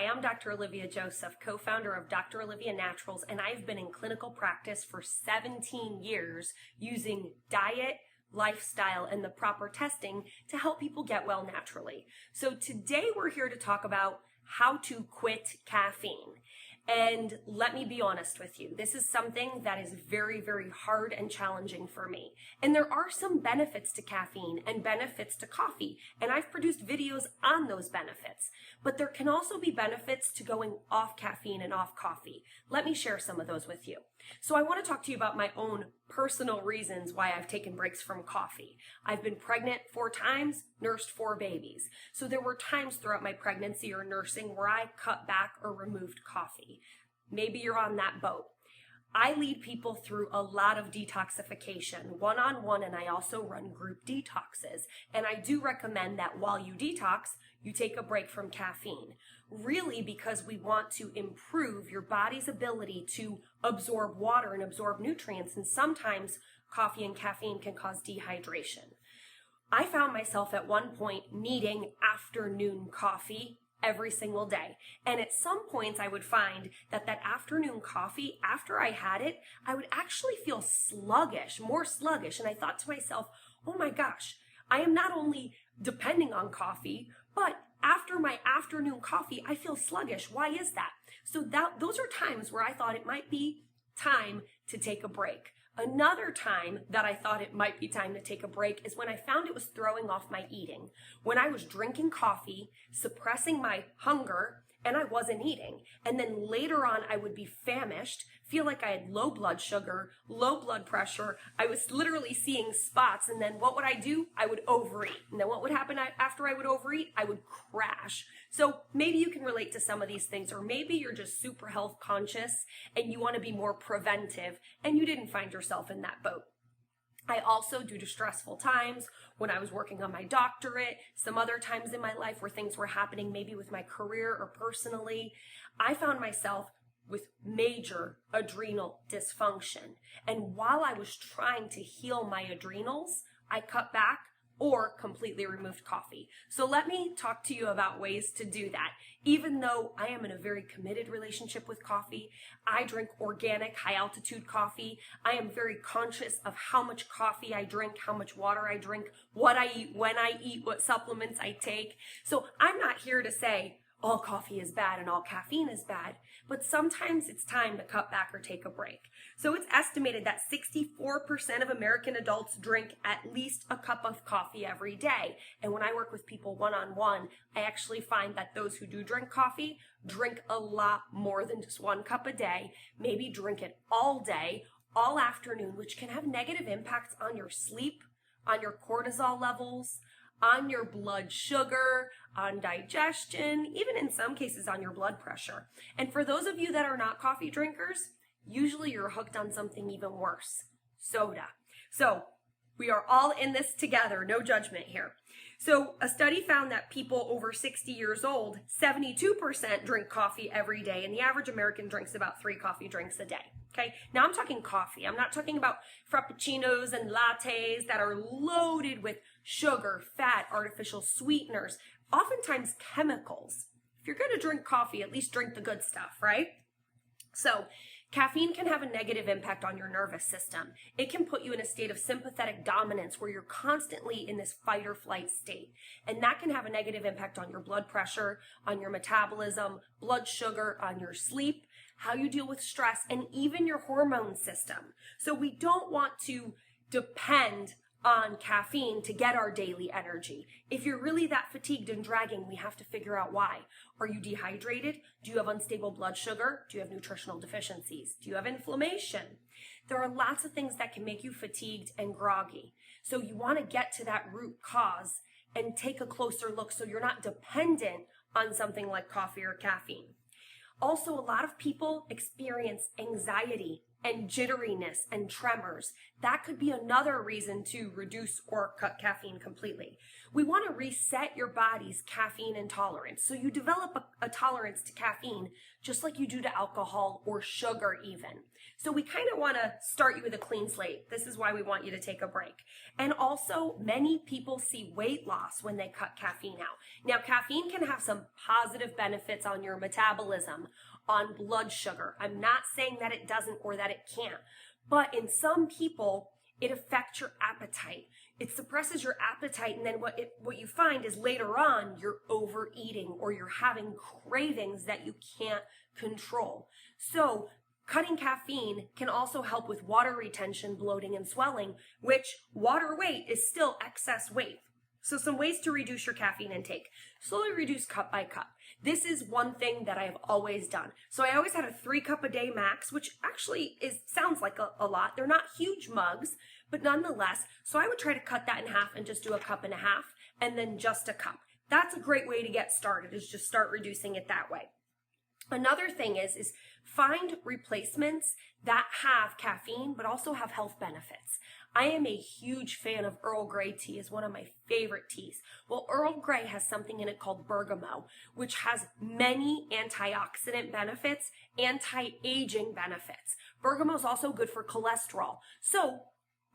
Hi, I'm Dr. Olivia Joseph, co-founder of Dr. Olivia Naturals, and I've been in clinical practice for 17 years using diet, lifestyle, and the proper testing to help people get well naturally. So today we're here to talk about how to quit caffeine. And let me be honest with you, this is something that is very, very hard and challenging for me. And there are some benefits to caffeine and benefits to coffee, and I've produced videos on those benefits. But there can also be benefits to going off caffeine and off coffee. Let me share some of those with you. So I want to talk to you about my own personal reasons why I've taken breaks from coffee. I've been pregnant 4 times, nursed 4 babies. So there were times throughout my pregnancy or nursing where I cut back or removed coffee. Maybe you're on that boat. I lead people through a lot of detoxification, one-on-one, and I also run group detoxes. And I do recommend that while you detox, you take a break from caffeine. Really because we want to improve your body's ability to absorb water and absorb nutrients, and sometimes coffee and caffeine can cause dehydration. I found myself at one point needing afternoon coffee every single day. And at some points I would find that afternoon coffee, after I had it, I would actually feel sluggish, more sluggish. And I thought to myself, oh my gosh, I am not only depending on coffee, but after my afternoon coffee, I feel sluggish. Why is that? So those are times where I thought it might be time to take a break. Another time that I thought it might be time to take a break is when I found it was throwing off my eating. When I was drinking coffee, suppressing my hunger, and I wasn't eating. And then later on, I would be famished, feel like I had low blood sugar, low blood pressure. I was literally seeing spots. And then what would I do? I would overeat. And then what would happen after I would overeat? I would crash. So maybe you can relate to some of these things, or maybe you're just super health conscious and you want to be more preventive and you didn't find yourself in that boat. I also, due to stressful times, when I was working on my doctorate, some other times in my life where things were happening, maybe with my career or personally, I found myself with major adrenal dysfunction. And while I was trying to heal my adrenals, I cut back or completely removed coffee. So let me talk to you about ways to do that. Even though I am in a very committed relationship with coffee, I drink organic, high-altitude coffee. I am very conscious of how much coffee I drink, how much water I drink, what I eat, when I eat, what supplements I take. So I'm not here to say all coffee is bad and all caffeine is bad, but sometimes it's time to cut back or take a break. So it's estimated that 64% of American adults drink at least a cup of coffee every day. And when I work with people one-on-one, I actually find that those who do drink coffee drink a lot more than just 1 cup a day, maybe drink it all day, all afternoon, which can have negative impacts on your sleep, on your cortisol levels, on your blood sugar, on digestion, even in some cases on your blood pressure. And for those of you that are not coffee drinkers, usually you're hooked on something even worse, soda. So we are all in this together, no judgment here. So a study found that people over 60 years old, 72% drink coffee every day, and the average American drinks about 3 coffee drinks a day. Okay, now I'm talking coffee. I'm not talking about frappuccinos and lattes that are loaded with sugar, fat, artificial sweeteners, oftentimes chemicals. If you're going to drink coffee, at least drink the good stuff, right? So caffeine can have a negative impact on your nervous system. It can put you in a state of sympathetic dominance where you're constantly in this fight or flight state. And that can have a negative impact on your blood pressure, on your metabolism, blood sugar, on your sleep, how you deal with stress, and even your hormone system. So we don't want to depend on caffeine to get our daily energy. If you're really that fatigued and dragging, we have to figure out why. Are you dehydrated? Do you have unstable blood sugar? Do you have nutritional deficiencies? Do you have inflammation? There are lots of things that can make you fatigued and groggy. So you want to get to that root cause and take a closer look so you're not dependent on something like coffee or caffeine. Also, a lot of people experience anxiety and jitteriness and tremors. That could be another reason to reduce or cut caffeine completely. We want to reset your body's caffeine intolerance. So you develop a tolerance to caffeine just like you do to alcohol or sugar even. So we kind of want to start you with a clean slate. This is why we want you to take a break. And also, many people see weight loss when they cut caffeine out. Now, caffeine can have some positive benefits on your metabolism, on blood sugar. I'm not saying that it doesn't or that it can't, but in some people, it affects your appetite. It suppresses your appetite, and then what you find is later on, you're overeating or you're having cravings that you can't control. So cutting caffeine can also help with water retention, bloating, and swelling, which water weight is still excess weight. So some ways to reduce your caffeine intake. Slowly reduce cup by cup. This is one thing that I have always done. So I always had a 3-cup a day max, which actually sounds like a lot. They're not huge mugs, but nonetheless. So I would try to cut that in half and just do a cup and a half, and then just a cup. That's a great way to get started, is just start reducing it that way. Another thing is find replacements that have caffeine but also have health benefits. I am a huge fan of Earl Grey tea. It's one of my favorite teas. Well, Earl Grey has something in it called bergamot, which has many antioxidant benefits, anti-aging benefits. Bergamot is also good for cholesterol. So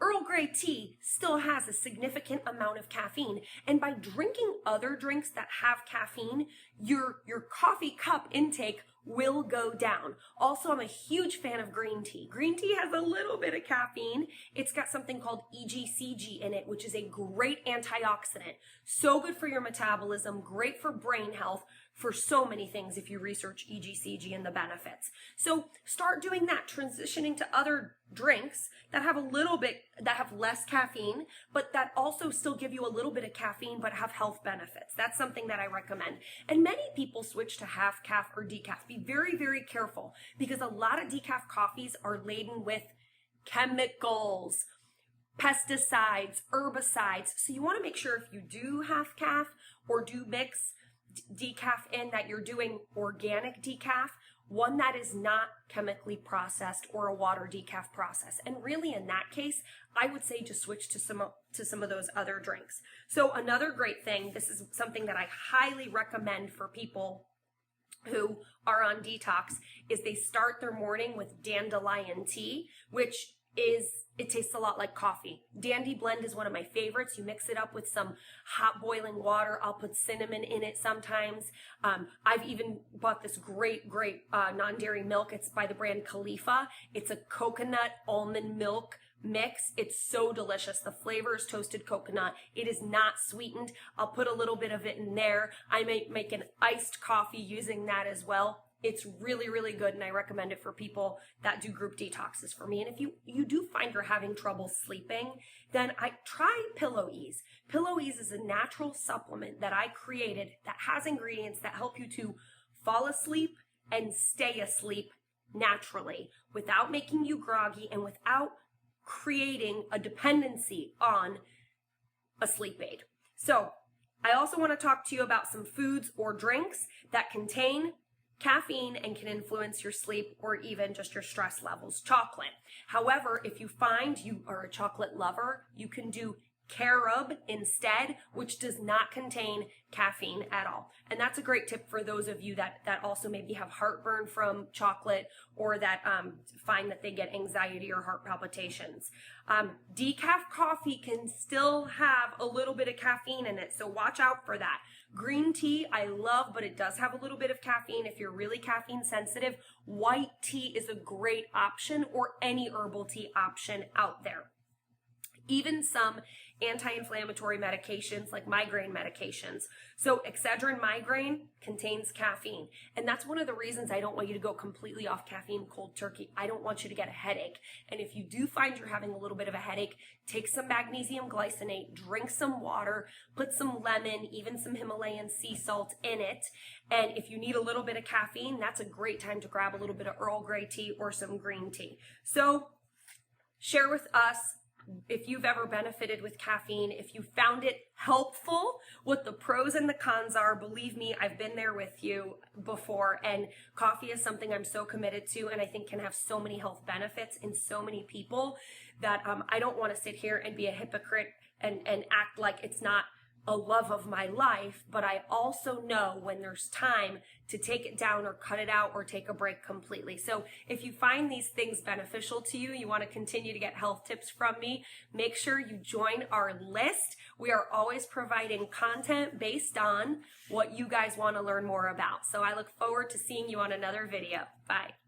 Earl Grey tea still has a significant amount of caffeine, and by drinking other drinks that have caffeine, your coffee cup intake will go down. Also, I'm a huge fan of green tea. Green tea has a little bit of caffeine. It's got something called EGCG in it, which is a great antioxidant. So good for your metabolism, great for brain health, for so many things if you research EGCG and the benefits. So start doing that, transitioning to other drinks that have less caffeine, but that also still give you a little bit of caffeine but have health benefits. That's something that I recommend. And many people switch to half calf or decaf. Be very, very careful, because a lot of decaf coffees are laden with chemicals, pesticides, herbicides. So you want to make sure if you do half calf or do mix decaf in, that you're doing organic decaf, one that is not chemically processed or a water decaf process. And really in that case, I would say just switch to some of those other drinks. So another great thing, this is something that I highly recommend for people who are on detox, is they start their morning with dandelion tea, which it tastes a lot like coffee. Dandy Blend is one of my favorites. You mix it up with some hot boiling water. I'll put cinnamon in it sometimes. I've even bought this great non-dairy milk. It's by the brand Khalifa. It's a coconut almond milk mix. It's so delicious. The flavor is toasted coconut. It is not sweetened. I'll put a little bit of it in there. I may make an iced coffee using that as well. It's really, really good, and I recommend it for people that do group detoxes for me. And if you do find you're having trouble sleeping, then I try Pillow Ease. Pillow Ease is a natural supplement that I created that has ingredients that help you to fall asleep and stay asleep naturally without making you groggy and without creating a dependency on a sleep aid. So I also want to talk to you about some foods or drinks that contain caffeine and can influence your sleep or even just your stress levels. Chocolate. However, if you find you are a chocolate lover, you can do carob instead, which does not contain caffeine at all. And that's a great tip for those of you that also maybe have heartburn from chocolate, or that find that they get anxiety or heart palpitations. Decaf coffee can still have a little bit of caffeine in it, so watch out for that. Green tea I love, but it does have a little bit of caffeine. If you're really caffeine sensitive, white tea is a great option, or any herbal tea option out there. Even some anti-inflammatory medications like migraine medications. So Excedrin migraine contains caffeine. And that's one of the reasons I don't want you to go completely off caffeine cold turkey. I don't want you to get a headache. And if you do find you're having a little bit of a headache, take some magnesium glycinate, drink some water, put some lemon, even some Himalayan sea salt in it. And if you need a little bit of caffeine, that's a great time to grab a little bit of Earl Grey tea or some green tea. So share with us if you've ever benefited with caffeine, if you found it helpful, what the pros and the cons are. Believe me, I've been there with you before, and coffee is something I'm so committed to, and I think can have so many health benefits in so many people that I don't want to sit here and be a hypocrite and act like it's not a love of my life, but I also know when there's time to take it down or cut it out or take a break completely. So if you find these things beneficial to you, you want to continue to get health tips from me, make sure you join our list. We are always providing content based on what you guys want to learn more about. So I look forward to seeing you on another video. Bye.